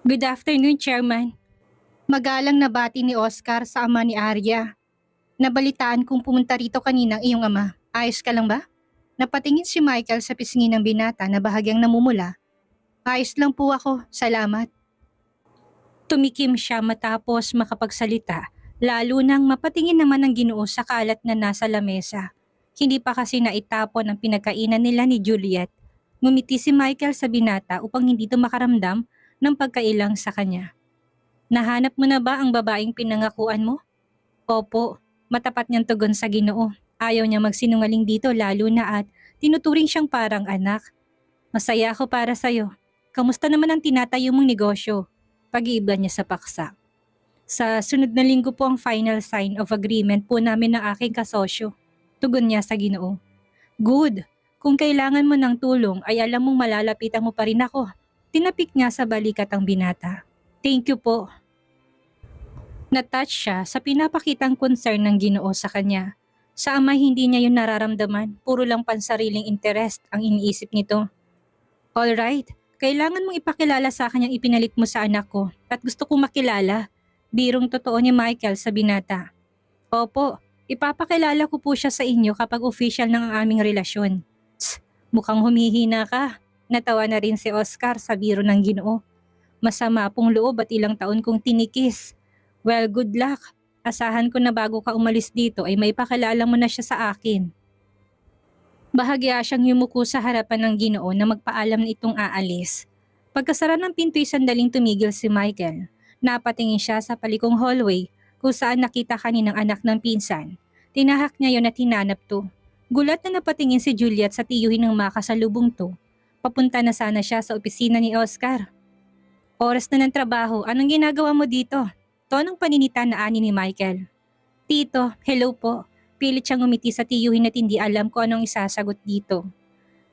Good afternoon, Chairman. Magalang nabati ni Oscar sa ama ni Arya. Nabalitaan kong pumunta rito kanina ang iyong ama. Ayos ka lang ba? Napatingin si Michael sa pisngi ng binata na bahagyang namumula. Ayos lang po ako, salamat. Tumikim siya matapos makapagsalita, lalo nang mapatingin naman ang Ginoo sa kalat na nasa lamesa. Hindi pa kasi naitapon ang pinagkainan nila ni Juliet. Ngumiti si Michael sa binata upang hindi ito makaramdam ng pagkailang sa kanya. Nahanap mo na ba ang babaeng pinangakuan mo? Opo, matapat niyang tugon sa Ginoo. Ayaw niya magsinungaling dito lalo na at tinuturing siyang parang anak. Masaya ako para sa'yo. Kamusta naman ang tinatayo mong negosyo? Pag-iiba niya sa paksa. Sa sunod na linggo po ang final sign of agreement po namin ng aking kasosyo. Tugon niya sa Ginoo. Good. Kung kailangan mo ng tulong ay alam mong malalapitan mo pa rin ako. Tinapik niya sa balikat ang binata. Thank you po. Natouch siya sa pinapakitang concern ng Ginoo sa kanya. Sa ama hindi niya yun nararamdaman, puro lang pansariling interest ang iniisip nito. Alright, kailangan mong ipakilala sa akin ang ipinalit mo sa anak ko at gusto kong makilala. Birong totoo ni Michael sa binata. Opo, ipapakilala ko po siya sa inyo kapag official ng ang aming relasyon. Tsk, mukhang humihina ka. Natawa na rin si Oscar sa biro ng Ginoo. Masama pong loob at ilang taon kong tinikis. Well, good luck. Asahan ko na bago ka umalis dito ay may pakilala mo na siya sa akin. Bahagya siyang yumuko sa harapan ng Ginoo na magpaalam na itong aalis. Pagkasara ng pinto'y sandaling tumigil si Michael. Napatingin siya sa palikong hallway kung saan nakita kaninang anak ng pinsan. Tinahak niya yon at hinanap to. Gulat na napatingin si Juliet sa tiyuhin ng makasalubong to. Papunta na sana siya sa opisina ni Oscar. Oras na ng trabaho, anong ginagawa mo dito? Tonong paninita na ani ni Michael. Tito, hello po. Pilit siyang umiti sa tiyuhin at hindi alam kung anong isasagot dito.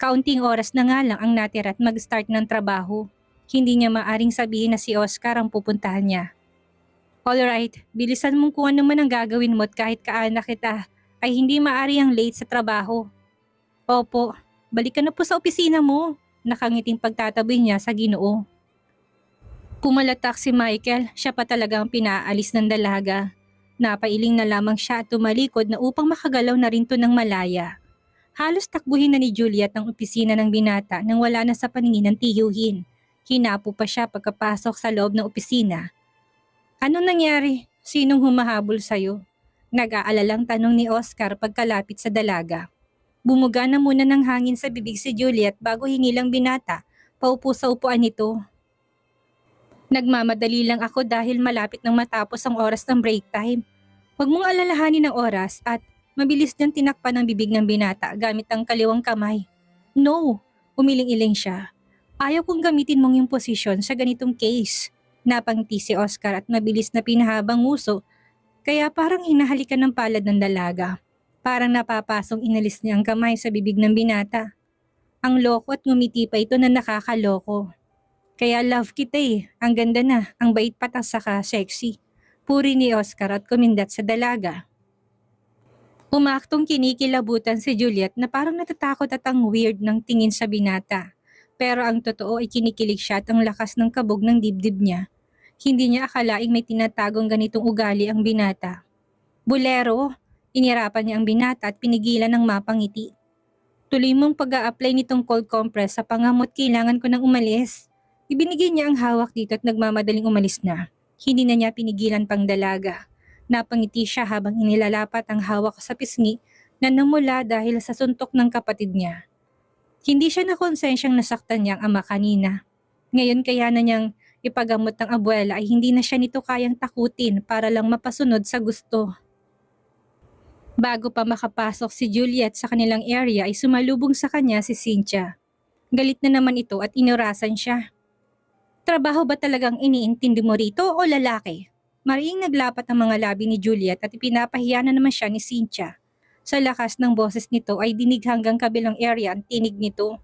Kaunting oras na nga lang ang natira at mag-start ng trabaho. Hindi niya maaring sabihin na si Oscar ang pupuntahan niya. Alright, bilisan mong kung ano man ang gagawin mo at kahit kaanak kita ay hindi maaari ang late sa trabaho. Opo, balik ka na po sa opisina mo. Nakangiting pagtataboy niya sa Ginoo. Pumalatak si Michael, siya pa talaga ang pinaalis ng dalaga. Napailing na lamang siya at tumalikod na upang makagalaw na rin to ng malaya. Halos takbuhin na ni Juliet ang opisina ng binata nang wala na sa paningin ng tiyuhin. Hinapo pa siya pagkapasok sa loob ng opisina. Anong nangyari? Sinong humahabol sa'yo? Nag-aalalang tanong ni Oscar pagkalapit sa dalaga. Bumuga na muna ng hangin sa bibig si Juliet bago hinilang binata, paupo sa upuan nito. Nagmamadali lang ako dahil malapit nang matapos ang oras ng break time. Huwag mong alalahanin ang oras at mabilis niyang tinakpan ang bibig ng binata gamit ang kaliwang kamay. No, umiling-iling siya. Ayaw kong gamitin mong yung posisyon sa ganitong case. Napangiti si Oscar at mabilis na pinahabang nguso kaya parang hinahalikan ng palad ng dalaga. Parang napapasong inalis niya ang kamay sa bibig ng binata. Ang loko at ngumiti pa ito na nakakaloko. Kaya love kita eh. Ang ganda na, ang bait patas saka sexy. Puri ni Oscar at kumindat sa dalaga. Umaktong kinikilabutan si Juliet na parang natatakot at ang weird ng tingin sa binata. Pero ang totoo ay kinikilig siya at ang lakas ng kabog ng dibdib niya. Hindi niya akalaing may tinatagong ganitong ugali ang binata. Bulero, inirapan niya ang binata at pinigilan ng mapangiti. Tuloy mong pag-a-apply nitong cold compress sa pangamot, kailangan ko nang umalis. Ibinigay niya ang hawak dito at nagmamadaling umalis na. Hindi na niya pinigilan pang dalaga. Napangiti siya habang inilalapat ang hawak sa pisngi na namula dahil sa suntok ng kapatid niya. Hindi siya nakonsensyang nasaktan niya ang ama kanina. Ngayon kaya na niyang ipagamot ng abuela ay hindi na siya nito kayang takutin para lang mapasunod sa gusto. Bago pa makapasok si Juliet sa kanilang area ay sumalubong sa kanya si Cynthia. Galit na naman ito at inurasan siya. Trabaho ba talagang iniintindi mo rito o lalaki? Mariing naglapat ang mga labi ni Juliet at ipinapahiya na naman siya ni Cynthia. Sa lakas ng boses nito ay dinig hanggang kabilang area ang tinig nito.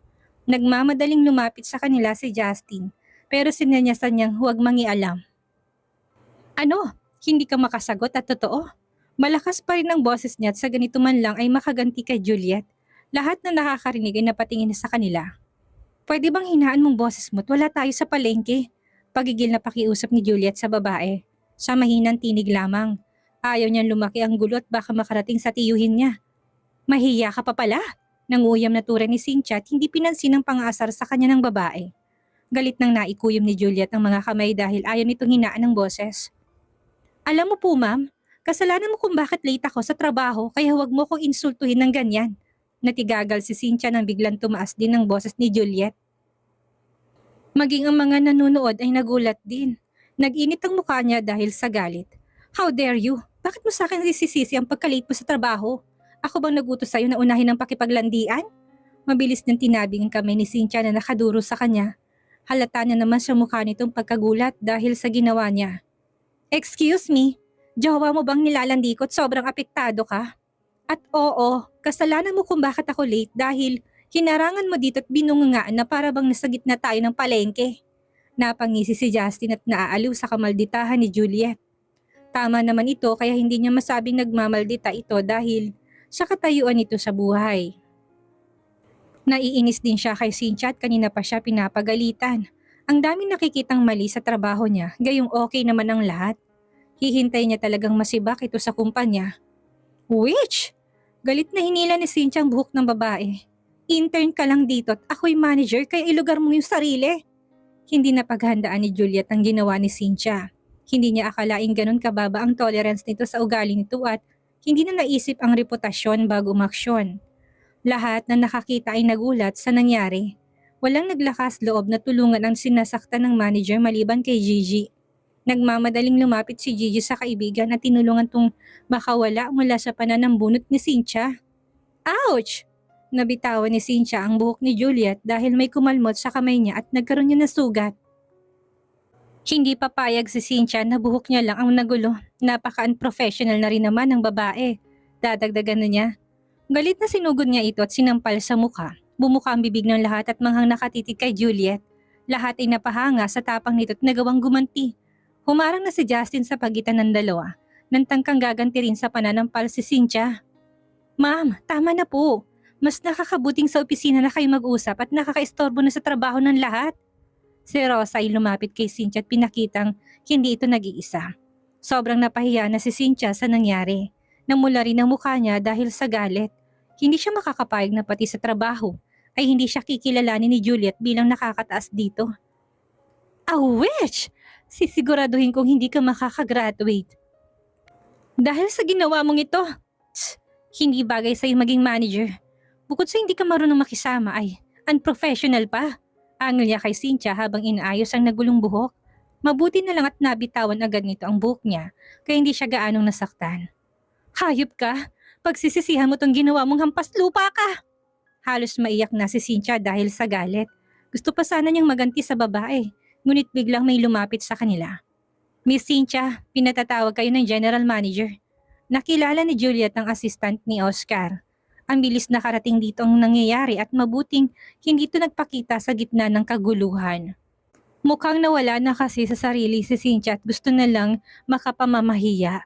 Nagmamadaling lumapit sa kanila si Justin, pero sinanyasan niyang huwag mangialam. Ano? Hindi ka makasagot at totoo? Malakas pa rin ang boses niya at sa ganito man lang ay makaganti kay Juliet. Lahat na nakakarinig ay napatingin na sa kanila. Pwede bang hinaan mong boses mo at wala tayo sa palengke? Pagigil na pakiusap ni Juliet sa babae. Sa mahinang tinig lamang. Ayaw niyang lumaki ang gulo at baka makarating sa tiyuhin niya. Mahiya ka pa pala. Nanguyam na tura ni Cynthia at hindi pinansin ang pang-aasar sa kanya ng babae. Galit nang naikuyom ni Juliet ang mga kamay dahil ayaw nitong hinaan ng boses. Alam mo po ma'am, kasalanan mo kung bakit late ako sa trabaho kaya huwag mo kong insultuhin ng ganyan. Natigagal si Cynthia nang biglang tumaas din ang boses ni Juliet. Maging ang mga nanonood ay nagulat din. Nag-init ang mukha niya dahil sa galit. How dare you? Bakit mo sa akin isisisi ang pagka-late mo sa trabaho? Ako bang nagutos sa'yo na unahin ang pakipaglandian? Mabilis niyang tinabing ang kamay ni Cynthia na nakaduro sa kanya. Halata niya naman sa mukha nitong pagkagulat dahil sa ginawa niya. Excuse me, jowa mo bang nilalandikot sobrang apektado ka? At oo, kasalanan mo kung bakit ako late dahil hinarangan mo dito at binungangaan na para bang nasa gitna tayo ng palengke. Napangisi si Justin at naaaliw sa kamalditahan ni Juliet. Tama naman ito kaya hindi niya masabing nagmamaldita ito dahil sa katayuan nito sa buhay. Naiinis din siya kay Cynthia at kanina pa siya pinapagalitan. Ang daming nakikitang mali sa trabaho niya, gayong okay naman ang lahat. Hihintay niya talagang masibak ito sa kumpanya. Witch! Galit na hinila ni Cynthia ang buhok ng babae. Intern ka lang dito at ako'y manager kaya ilugar mo yung sarili. Hindi na paghandaan ni Juliet ang ginawa ni Cynthia. Hindi niya akalaing ganun kababa ang tolerance nito sa ugali nito at hindi na naisip ang reputasyon bago umaksyon. Lahat na nakakita ay nagulat sa nangyari. Walang naglakas loob na tulungan ang sinasaktan ng manager maliban kay Gigi. Nagmamadaling lumapit si Gigi sa kaibigan at tinulungan tong makawala mula sa pananambunot ni Cynthia. Ouch! Nabitawan ni Cynthia ang buhok ni Juliet dahil may kumalmot sa kamay niya at nagkaroon niya ng sugat. Hindi papayag si Cynthia na buhok niya lang ang nagulo. Napaka-unprofessional na rin naman ng babae. Dadagdagan na niya. Galit na sinugod niya ito at sinampal sa mukha. Bumuka ang bibig ng lahat at manghang nakatitig kay Juliet. Lahat ay napahanga sa tapang nito at nagawang gumanti. Humarang na si Justin sa pagitan ng dalawa. Nang tangkang gaganti rin sa pananampal si Cynthia. Ma'am, tama na po. Mas nakakabuting sa opisina na kayo mag-usap at nakakaistorbo na sa trabaho ng lahat. Si Rosa ay lumapit kay Cynthia at pinakitang hindi ito nag-iisa. Sobrang napahiya na si Cynthia sa nangyari. Namula rin ang mukha niya dahil sa galit. Hindi siya makakapayag na pati sa trabaho ay hindi siya kikilalanin ni Juliet bilang nakakataas dito. A witch! Sisiguraduhin kong hindi ka makakagraduate. Dahil sa ginawa mong ito, hindi bagay sa'yo maging manager. Bukod sa hindi ka marunong makisama ay unprofessional pa. Angil niya kay Cynthia habang inaayos ang nagulong buhok. Mabuti na lang at nabitawan agad nito ang buhok niya kaya hindi siya gaanong nasaktan. Hayop ka! Pagsisisihan mo tong ginawa mong hampas lupa ka! Halos maiyak na si Cynthia dahil sa galit. Gusto pa sana niyang maganti sa babae, ngunit biglang may lumapit sa kanila. Miss Cynthia, pinatatawag kayo ng general manager. Nakilala ni Juliet ang assistant ni Oscar. Ang bilis nakarating dito ang nangyayari at mabuting hindi ito nagpakita sa gitna ng kaguluhan. Mukhang nawala na kasi sa sarili si Cynthia at gusto na lang makapamamahiya.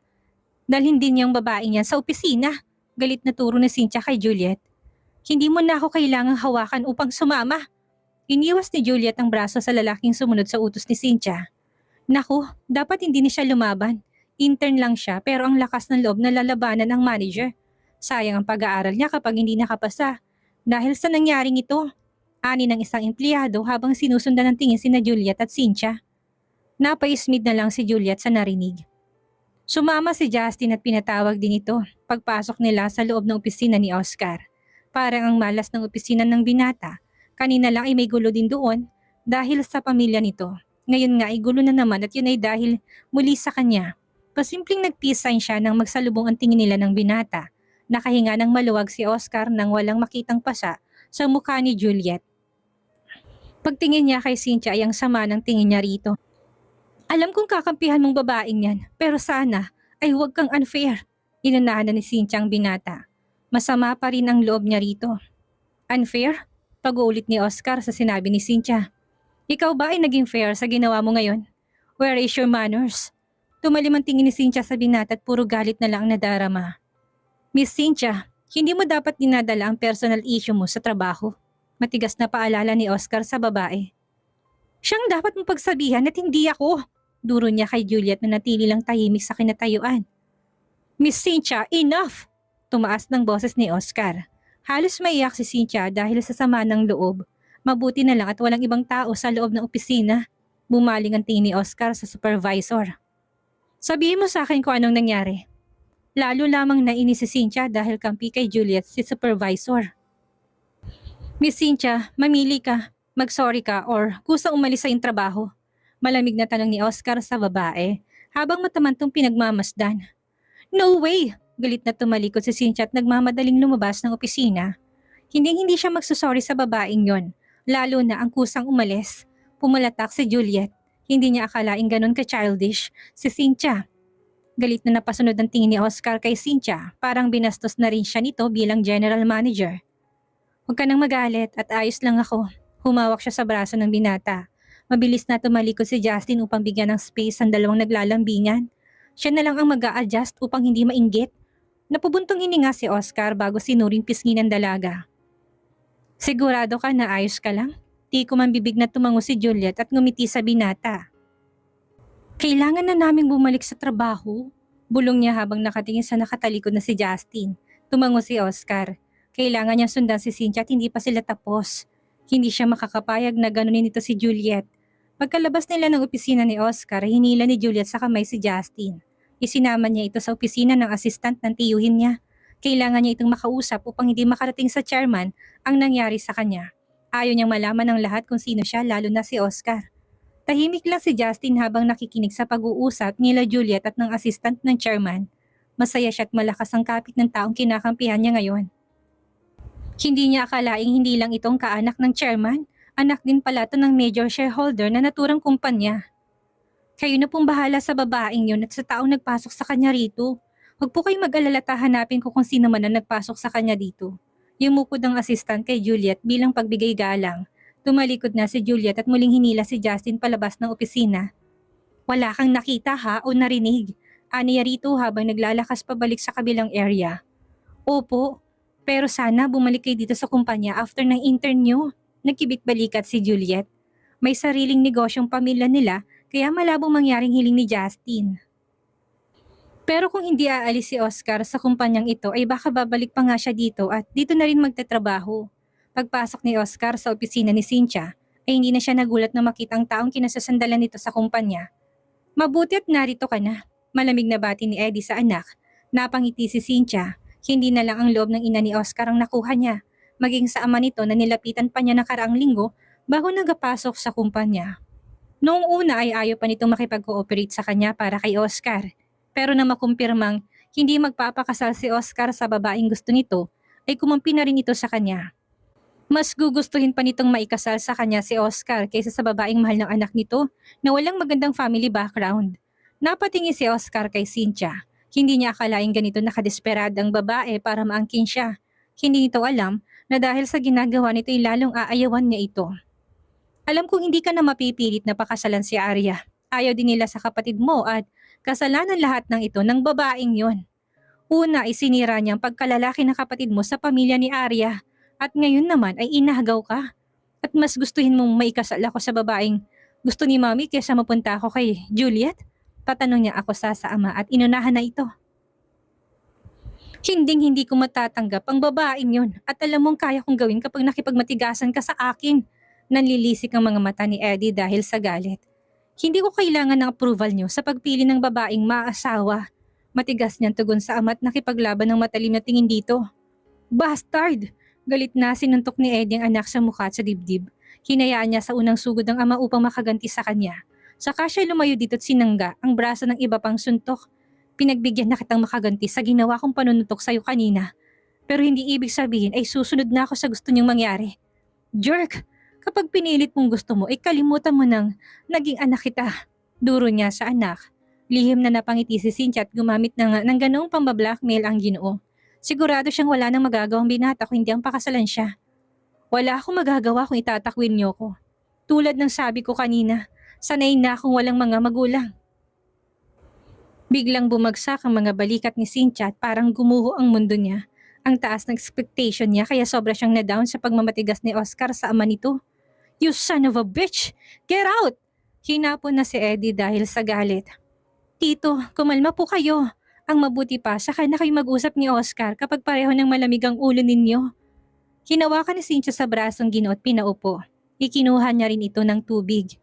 Dalhin din niyang babae niya sa opisina. Galit na turo ni Cynthia kay Juliet. Hindi mo na ako kailangang hawakan upang sumama. Iniwas ni Juliet ang braso sa lalaking sumunod sa utos ni Cynthia. Naku, dapat hindi na siya lumaban. Intern lang siya pero ang lakas ng loob na lalabanan ang manager. Sayang ang pag-aaral niya kapag hindi nakapasa. Dahil sa nangyaring ito, ani ng isang empleyado habang sinusundan ng tingin sina Juliet at Cynthia. Napaismid na lang si Juliet sa narinig. Sumama si Justin at pinatawag din ito pagpasok nila sa loob ng opisina ni Oscar. Parang ang malas ng opisina ng binata. Kanina lang ay may gulo din doon dahil sa pamilya nito. Ngayon nga ay gulo na naman at yun ay dahil muli sa kanya. Pasimpleng nag-peace sign siya nang magsalubong ang tingin nila ng binata. Nakahinga ng maluwag si Oscar nang walang makitang pasa sa mukha ni Juliet. Pagtingin niya kay Cynthia ay ang sama ng tingin niya rito. Alam kong kakampihan mong babaeng yan, pero sana ay huwag kang unfair. Inunahan na ni Cynthia ang binata. Masama pa rin ang loob niya rito. Unfair? Pag-uulit ni Oscar sa sinabi ni Cynthia. Ikaw ba ay naging fair sa ginawa mo ngayon? Where is your manners? Tumalim ang tingin ni Cynthia sa binata at puro galit na lang nadarama. Miss Cynthia, hindi mo dapat dinadala ang personal issue mo sa trabaho. Matigas na paalala ni Oscar sa babae. Siyang dapat mong pagsabihan at hindi ako. Duro niya kay Juliet na natili lang tahimik sa kinatayuan. Miss Cynthia, enough! Tumaas ng boses ni Oscar. Halos maiyak si Cynthia dahil sa sama ng loob. Mabuti na lang at walang ibang tao sa loob ng opisina. Bumaling ang tingin ni Oscar sa supervisor. Sabihin mo sa akin kung anong nangyari. Lalo lamang nainis si Cynthia dahil kampi kay Juliet si supervisor. Miss Cynthia, mamili ka. Mag-sorry ka or kusang umalis sa iyong trabaho. Malamig na tanong ni Oscar sa babae habang matamantong pinagmamasdan. No way! Galit na tumalikod si Cynthia at nagmamadaling lumabas ng opisina. Hindi siya magsusorry sa babaeng yon, lalo na ang kusang umalis. Pumalatak si Juliet. Hindi niya akalaing ganun ka-childish si Cynthia. Galit na napasunod ang tingin ni Oscar kay Cynthia, parang binastos na rin siya nito bilang general manager. Huwag ka nang magalit at ayos lang ako. Humawak siya sa braso ng binata. Mabilis na tumalikod si Justin upang bigyan ng space ang dalawang naglalambingan. Siya na lang ang mag-a-adjust upang hindi mainggit. Napubuntong hininga si Oscar bago sinuring pisngi ng dalaga. Sigurado ka na ayos ka lang? Di ko man bibig na tumango si Juliet at ngumiti sa binata. Kailangan na naming bumalik sa trabaho. Bulong niya habang nakatingin sa nakatalikod na si Justin. Tumango si Oscar. Kailangan niya sundan si Cynthia at hindi pa sila tapos. Hindi siya makakapayag na ganunin ito si Juliet. Pagkalabas nila ng opisina ni Oscar, hinila ni Juliet sa kamay si Justin. Isinama niya ito sa opisina ng assistant ng tiyuhin niya. Kailangan niya itong makausap upang hindi makarating sa chairman ang nangyari sa kanya. Ayaw niyang malaman ng lahat kung sino siya, lalo na si Oscar. Tahimik lang si Justin habang nakikinig sa pag-uusap nila Juliet at ng assistant ng chairman. Masaya siya at malakas ang kapit ng taong kinakampihan niya ngayon. Hindi niya akalaing hindi lang itong kaanak ng chairman, anak din pala ito ng major shareholder na naturang kumpanya. Kayo na pong bahala sa babaeng yun at sa taong nagpasok sa kanya rito. Huwag po kayong mag-alala at hanapin ko kung sino man ang nagpasok sa kanya dito. Yumukod ang assistant kay Juliet bilang pagbigay galang. Tumalikod na si Juliet at muling hinila si Justin palabas ng opisina. Wala kang nakita ha o narinig? Aniya rito habang naglalakas pabalik sa kabilang area. Opo. Pero sana bumalik kayo dito sa kumpanya after ng intern nyo. Nagkibit-balikat si Juliet. May sariling negosyong pamilya nila kaya malabong mangyaring hiling ni Justin. Pero kung hindi aalis si Oscar sa kumpanyang ito ay baka babalik pa nga siya dito at dito na rin magtatrabaho. Pagpasok ni Oscar sa opisina ni Cynthia ay hindi na siya nagulat na makita ang taong kinasasandalan nito sa kumpanya. Mabuti at narito ka na. Malamig na bati ni Eddie sa anak. Napangiti si Cynthia. Hindi na lang ang loob ng ina ni Oscar ang nakuha niya, maging sa ama nito na nilapitan pa niya nakaraang linggo bago nagapasok sa kumpanya. Noong una ay ayaw pa nitong makipag-cooperate sa kanya para kay Oscar, pero na makumpirmang hindi magpapakasal si Oscar sa babaeng gusto nito, ay kumampi na rin ito sa kanya. Mas gugustuhin pa nitong maikasal sa kanya si Oscar kaysa sa babaeng mahal ng anak nito na walang magandang family background. Napatingin si Oscar kay Cynthia. Hindi niya akalaing ganito nakadesperada ang babae para maangkin siya. Hindi nito alam na dahil sa ginagawa nito ay lalong aayawan niya ito. Alam kong hindi ka na mapipilit na pakasalan si Arya. Ayaw din nila sa kapatid mo at kasalanan lahat ng ito ng babaeng yon. Una ay sinira niya ang pagkalalaki ng kapatid mo sa pamilya ni Arya at ngayon naman ay inahagaw ka. At mas gustuhin mong maikasal ako sa babaeng gusto ni Mami kaysa mapunta ako kay Juliet? Tatanong niya ako sa ama at inunahan na ito. Hindi ko matatanggap ang babaeng yun at alam mong kaya kong gawin kapag nakipagmatigasan ka sa akin. Nanlilisik ang mga mata ni Eddie dahil sa galit. Hindi ko kailangan ng approval niyo sa pagpili ng babaeng maasawa. Matigas niyang tugon sa ama at nakipaglaban ng matalim na tingin dito. Bastard! Galit na sinuntok ni Eddie ang anak sa mukha at sa dibdib. Hinayaan niya sa unang sugod ng ama upang makaganti sa kanya. Saka siya lumayo dito at sinangga ang braso ng iba pang suntok. Pinagbigyan na kitang makaganti sa ginawa kong panunutok sa'yo kanina. Pero hindi ibig sabihin ay susunod na ako sa gusto niyong mangyari. Jerk! Kapag pinilit mong gusto mo ay kalimutan mo nang naging anak kita. Duro niya sa anak. Lihim na napangiti si Cynthia at gumamit na ng ganoong pambablackmail ang Ginoo. Sigurado siyang wala nang magagawang binata kung hindi ang pakasalan siya. Wala akong magagawa kung itatakwil niyo ko. Tulad ng sabi ko kanina. Sanay na akong walang mga magulang. Biglang bumagsak ang mga balikat ni Cynthia at parang gumuho ang mundo niya. Ang taas ng expectation niya kaya sobra siyang na-down sa pagmamatigas ni Oscar sa ama nito. You son of a bitch! Get out! Hinapon na si Eddie dahil sa galit. Tito, kumalma po kayo. Ang mabuti pa, saka na kayo mag-usap ni Oscar kapag pareho ng malamig ang ulo ninyo. Hinawakan ni Cynthia sa brasong Ginoo at pinaupo. Ikinuha niya rin ito ng tubig.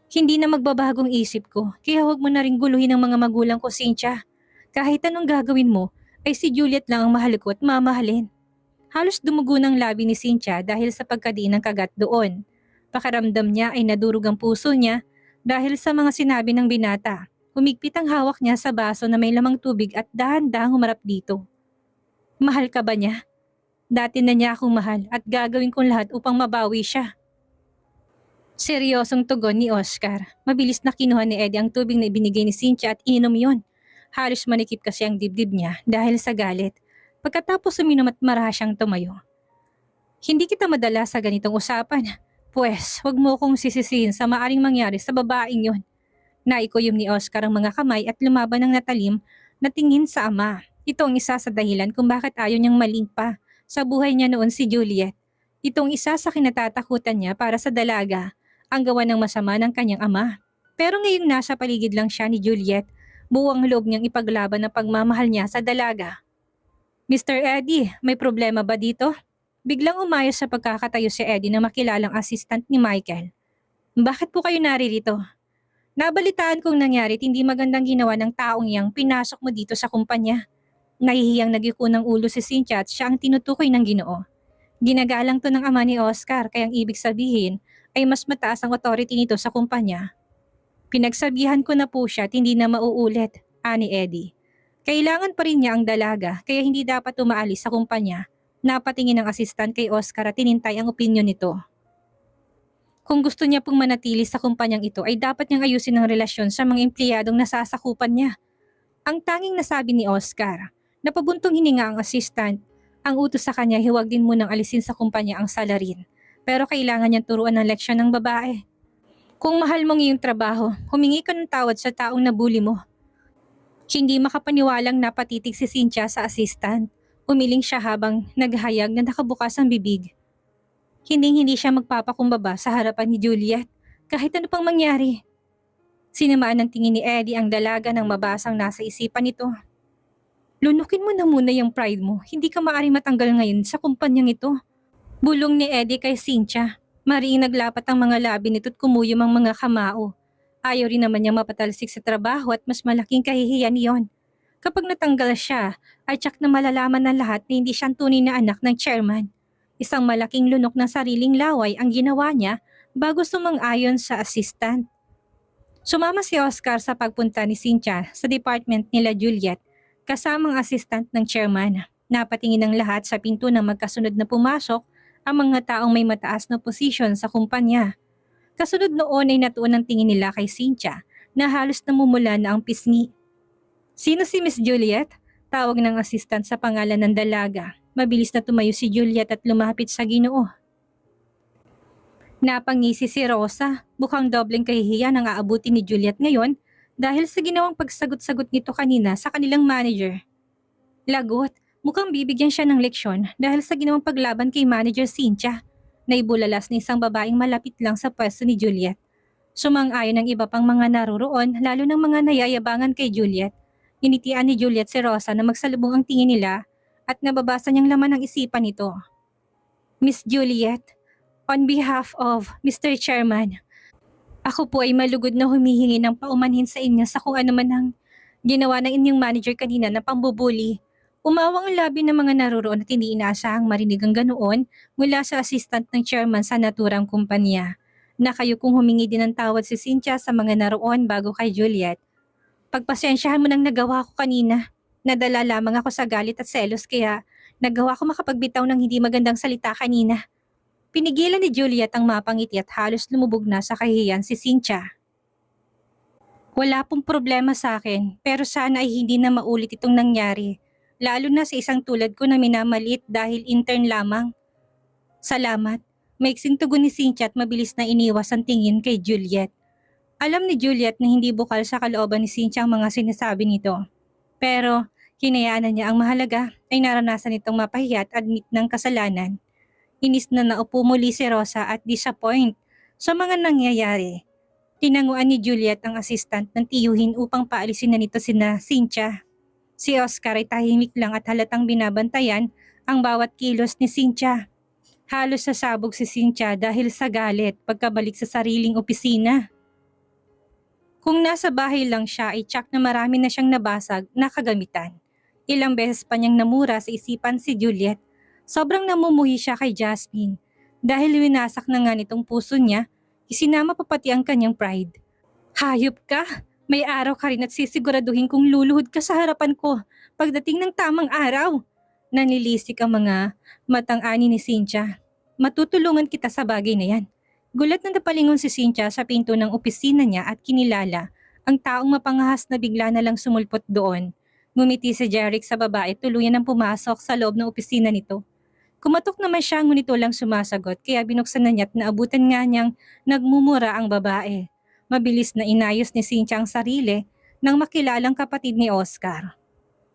Hindi na magbabagong isip ko, kaya huwag mo na rin guluhin ang mga magulang ko, Cynthia. Kahit anong gagawin mo, ay si Juliet lang ang mahal ko at mamahalin. Halos dumugo ng labi ni Cynthia dahil sa pagkadiin ng kagat doon. Pakiramdam niya ay nadurog ang puso niya dahil sa mga sinabi ng binata. Humigpit ang hawak niya sa baso na may lamang tubig at dahan-dahang humarap dito. Mahal ka ba niya? Dati na niya akong mahal at gagawin kong lahat upang mabawi siya. Seryosong tugon ni Oscar. Mabilis na kinuha ni Eddie ang tubig na ibinigay ni Cynthia at ininom yon. Halos manikip kasi ang dibdib niya dahil sa galit. Pagkatapos uminom at maraha siyang tumayo. Hindi kita madala sa ganitong usapan. Pwes, huwag mo kong sisisihin sa maaring mangyari sa babaeng yon. Naikuyom ni Oscar ang mga kamay at lumaban ng natalim na tingin sa ama. Ito ang isa sa dahilan kung bakit ayaw niyang malimpa sa buhay niya noon si Juliet. Itong isa sa kinatatakutan niya para sa dalaga, ang gawa ng masama ng kanyang ama. Pero ngayong nasa paligid lang siya ni Juliet, buwang loob niyang ipaglaban ang pagmamahal niya sa dalaga. Mr. Eddie, may problema ba dito? Biglang umayos sa pagkakatayo si Eddie na makilalang assistant ni Michael. Bakit po kayo naririto? Nabalitaan kong nangyari at hindi magandang ginawa ng taong iyang pinasok mo dito sa kumpanya. Nahihiyang nagyuko ng ulo si Cynthia at siya ang tinutukoy ng Ginoo. Ginagalang to ng ama ni Oscar kaya ang ibig sabihin ay mas mataas ang authority nito sa kumpanya. Pinagsabihan ko na po siya at hindi na mauulit, ani Eddie. Kailangan pa rin niya ang dalaga kaya hindi dapat umaalis sa kumpanya. Napatingin ang assistant kay Oscar at tinintay ang opinyon nito. Kung gusto niya pong manatili sa kumpanyang ito ay dapat niyang ayusin ang relasyon sa mga empleyadong nasasakupan niya. Ang tanging nasabi ni Oscar, napabuntong hininga ang assistant. Ang utos sa kanya huwag din munang alisin sa kumpanya ang salarin. Pero kailangan niyang turuan ng leksyon ng babae. Kung mahal mong iyong trabaho, humingi ka ng tawad sa taong nabuli mo. Hindi makapaniwalang napatitig si Cynthia sa assistant. Umiling siya habang naghayag na nakabukas ang bibig. Hindi siya magpapakumbaba sa harapan ni Juliet kahit ano pang mangyari. Sinamaan ng tingin ni Eddie ang dalaga ng mabasang nasa isipan nito. Lunukin mo na muna yung pride mo, hindi ka maaaring matanggal ngayon sa kumpanyang ito. Bulong ni Eddie kay Cynthia. Mariing naglapat ang mga labi nito at kumuyom ang mga kamao. Ayaw rin naman niya mapatalsik sa trabaho at mas malaking kahihiyan iyon. Kapag natanggal siya, ay tsak na malalaman ng lahat na hindi siya ang tunay na anak ng chairman. Isang malaking lunok ng sariling laway ang ginawa niya bago sumang-ayon sa assistant. Sumama si Oscar sa pagpunta ni Cynthia sa department nila Juliet kasamang assistant ng chairman. Napatingin ng lahat sa pinto na magkasunod na pumasok ang mga taong may mataas na posisyon sa kumpanya. Kasunod noon ay natuon ang tingin nila kay Cynthia na halos namumula na ang pisngi. Sino si Miss Juliet? Tawag ng assistant sa pangalan ng dalaga. Mabilis na tumayo si Juliet at lumapit sa Ginoo. Napangisi si Rosa, mukhang dobleng kahihiyan ang aabuti ni Juliet ngayon dahil sa ginawang pagsagot-sagot nito kanina sa kanilang manager. Lagot, mukhang bibigyan siya ng leksyon dahil sa ginawang paglaban kay manager Cynthia. Naibulalas ni isang babaeng malapit lang sa pwesto ni Juliet. Sumang-ayon ng iba pang mga naroroon lalo ng mga nayayabangan kay Juliet. Initian ni Juliet si Rosa na magsalubong ang tingin nila at nababasa niyang laman ng isipan nito. Miss Juliet, on behalf of Mr. Chairman, ako po ay malugod na humihingi ng paumanhin sa inyo sa kung ano man ang ginawa ng inyong manager kanina na pambubuli. Umawang ang labi ng mga naroroon at hindi inaasahang marinig ang ganoon mula sa assistant ng chairman sa naturang kumpanya. Na kayo kung humingi din ng tawad si Cynthia sa mga naroon bago kay Juliet. Pagpasensyahan mo nang nagawa ko kanina. Nadala lamang ako sa galit at selos kaya nagawa ko makapagbitaw ng hindi magandang salita kanina. Pinigilan ni Juliet ang mapangiti at halos lumubog na sa kahihiyan si Cynthia. Wala pong problema sa akin pero sana ay hindi na maulit itong nangyari. Lalo na sa isang tulad ko na minamaliit dahil intern lamang. Salamat. Maiksing tugon ni Cynthia at mabilis na iniwas ang tingin kay Juliet. Alam ni Juliet na hindi bukal sa kalooban ni Cynthia ang mga sinasabi nito. Pero hinayaan niya ang mahalaga ay naranasan itong mapahiya at admit ng kasalanan. Inis na naupo muli si Rosa at disappoint sa mga nangyayari. Tinanguan ni Juliet ang assistant ng tiyuhin upang paalisin na nito sina Cynthia. Si Oscar ay tahimik lang at halatang binabantayan ang bawat kilos ni Cynthia. Halos sasabog si Cynthia dahil sa galit pagkabalik sa sariling opisina. Kung nasa bahay lang siya ay tsak na marami na siyang nabasag na kagamitan. Ilang beses pa niyang namura sa isipan si Juliet. Sobrang namumuhi siya kay Jasmine. Dahil winasak na nga nitong puso niya, isinama pa pati ang kanyang pride. Hayop ka! May araw ka rin at sisiguraduhin kung luluhod ka sa harapan ko pagdating ng tamang araw. Nanlilisik ang mga matang ani ni Cynthia. Matutulungan kita sa bagay na yan. Gulat na napalingon si Cynthia sa pinto ng opisina niya at kinilala ang taong mapangahas na bigla na lang sumulpot doon. Ngumiti si Jeric sa babae, tuluyan ang pumasok sa loob ng opisina nito. Kumatok naman siya ngunit walang sumasagot kaya binuksan na niya at naabutan nga niyang nagmumura ang babae. Mabilis na inayos ni Cynthia ang sarili nang makilalang kapatid ni Oscar.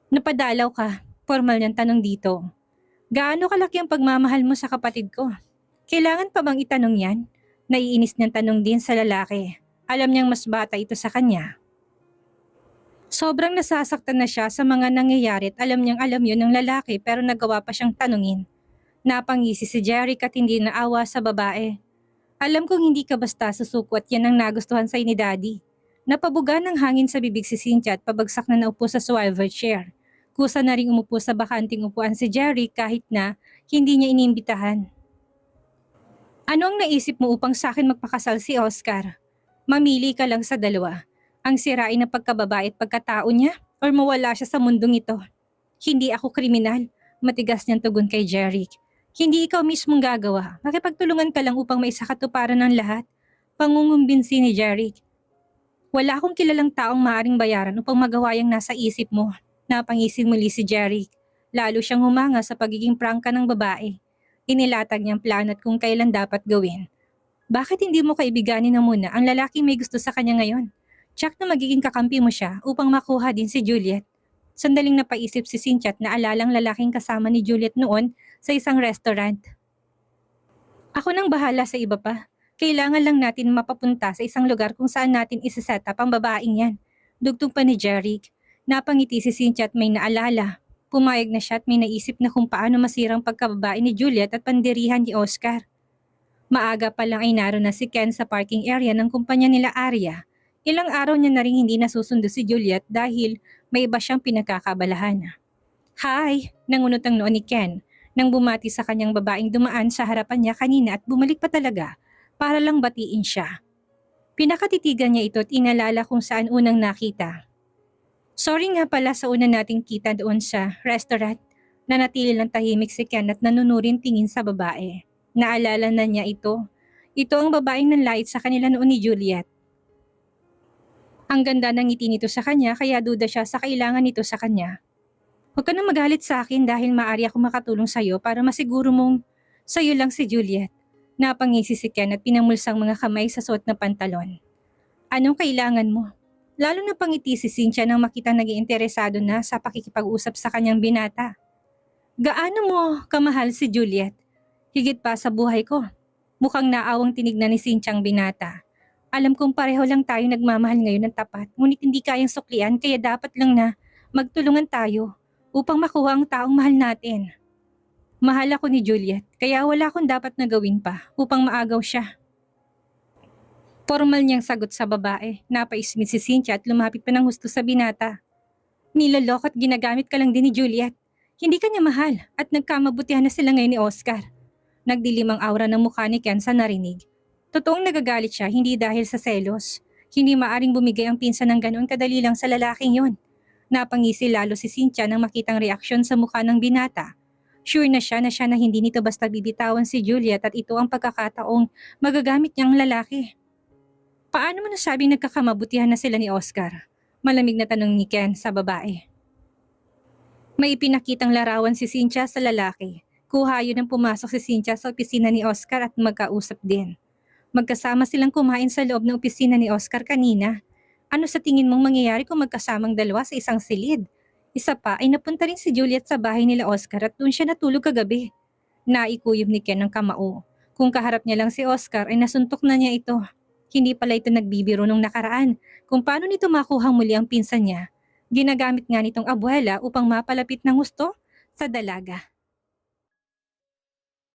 Napadalaw ka, formal niyang tanong dito. Gaano kalaki ang pagmamahal mo sa kapatid ko? Kailangan pa bang itanong yan? Naiinis niyang tanong din sa lalaki. Alam niyang mas bata ito sa kanya. Sobrang nasasaktan na siya sa mga nangyayari at alam niyang alam yun ng lalaki pero nagawa pa siyang tanungin. Napangisi si Jeric at hindi naawa sa babae. Alam kong hindi ka basta susuko at yan ang nagustuhan sa'yo ni Daddy. Napabuga ng hangin sa bibig si Cynthia at pabagsak na naupo sa swivel chair. Kusa na ring umupo sa bakanting upuan si Jeric kahit na hindi niya inimbitahan. Ano ang naisip mo upang sa akin magpakasal si Oscar? Mamili ka lang sa dalawa. Ang sirain na pagkababae at pagkatao niya or mawala siya sa mundong ito. Hindi ako kriminal. Matigas niyang tugon kay Jeric. Hindi ikaw mismong gagawa. Makipagtulungan ka lang upang maisakatuparan ng lahat. Pangungumbinsi ni Jeric. Wala akong kilalang taong maaring bayaran upang magawa yung nasa isip mo. Napangisin muli si Jeric. Lalo siyang humanga sa pagiging prangka ng babae. Inilatag niyang plano at kung kailan dapat gawin. Bakit hindi mo kaibiganin na muna ang lalaking may gusto sa kanya ngayon? Tsak na magiging kakampi mo siya upang makuha din si Juliet. Sandaling napaisip si Cynthia at naalalang lalaking kasama ni Juliet noon sa isang restaurant. Ako nang bahala sa iba pa. Kailangan lang natin mapapunta sa isang lugar kung saan natin isiset up ang babaeng yan. Dugtong pa ni Jeric. Napangiti si Cynthia at may naalala. Pumayag na siya at may naisip na kung paano masirang pagkababae ni Juliet at pandirihan ni Oscar. Maaga pa lang ay naroon na si Ken sa parking area ng kumpanya nila Arya. Ilang araw niya na rin hindi nasusundo si Juliet dahil may iba siyang pinagkakabalahan. Hi! Nangunot ang noon ni Ken nang bumati sa kanyang babaeng dumaan sa harapan niya kanina at bumalik pa talaga para lang batiin siya. Pinakatitigan niya ito at inalala kung saan unang nakita. Sorry nga pala sa una nating kita doon sa restaurant. Nanatili lang tahimik si Ken at nanunurin tingin sa babae. Naalala na niya ito. Ito ang babaeng nanlait sa kanila noon ni Juliet. Ang ganda ng ngiti nito sa kanya kaya duda siya sa kailangan nito sa kanya. Huwag ka nang magalit sa akin dahil maaari ako makatulong sa iyo para masiguro mong sa'yo lang si Juliet. Napangisi si Ken at pinamulsang mga kamay sa suot na pantalon. Anong kailangan mo? Lalo na pangiti si Cynthia nang makita naging interesado na sa pakikipag-usap sa kanyang binata. Gaano mo kamahal si Juliet? Higit pa sa buhay ko. Mukhang naawang tinignan ni Cynthia ang binata. Alam kong pareho lang tayo nagmamahal ngayon ng tapat, ngunit hindi kayang suklian kaya dapat lang na magtulungan tayo upang makuha ang taong mahal natin. Mahal ako ni Juliet, kaya wala akong dapat na gawin pa upang maagaw siya. Formal niyang sagot sa babae. Napaismit si Cynthia at lumapit pa ng husto sa binata. Niloloko at ginagamit ka lang din ni Juliet. Hindi ka niya mahal at nagkamabutihan na sila ngayon ni Oscar. Nagdilim ang aura ng mukha ni Ken sa narinig. Totoong nagagalit siya hindi dahil sa selos. Hindi maaring bumigay ang pinsan ng ganoon kadali lang sa lalaking yon. Napangisi lalo si Cynthia nang makitang reaksyon sa mukha ng binata. Sure na siya na hindi nito basta bibitawan si Juliet at ito ang pagkakataong magagamit niyang lalaki. Paano mo nasabing nagkakamabutihan na sila ni Oscar? Malamig na tanong ni Ken sa babae. May ipinakitang larawan si Cynthia sa lalaki. Kuha yun nang pumasok si Cynthia sa opisina ni Oscar at magkausap din. Magkasama silang kumain sa loob ng opisina ni Oscar kanina. Ano sa tingin mong mangyayari kung magkasamang dalawa sa isang silid? Isa pa ay napunta rin si Juliet sa bahay nila Oscar at doon siya natulog kagabi. Naikuyog ni Ken ng kamao. Kung kaharap niya lang si Oscar ay nasuntok na niya ito. Hindi pala ito nagbibiro nung nakaraan. Kung paano nito makuhang muli ang pinsan niya. Ginagamit nga nitong abuela upang mapalapit ng gusto sa dalaga.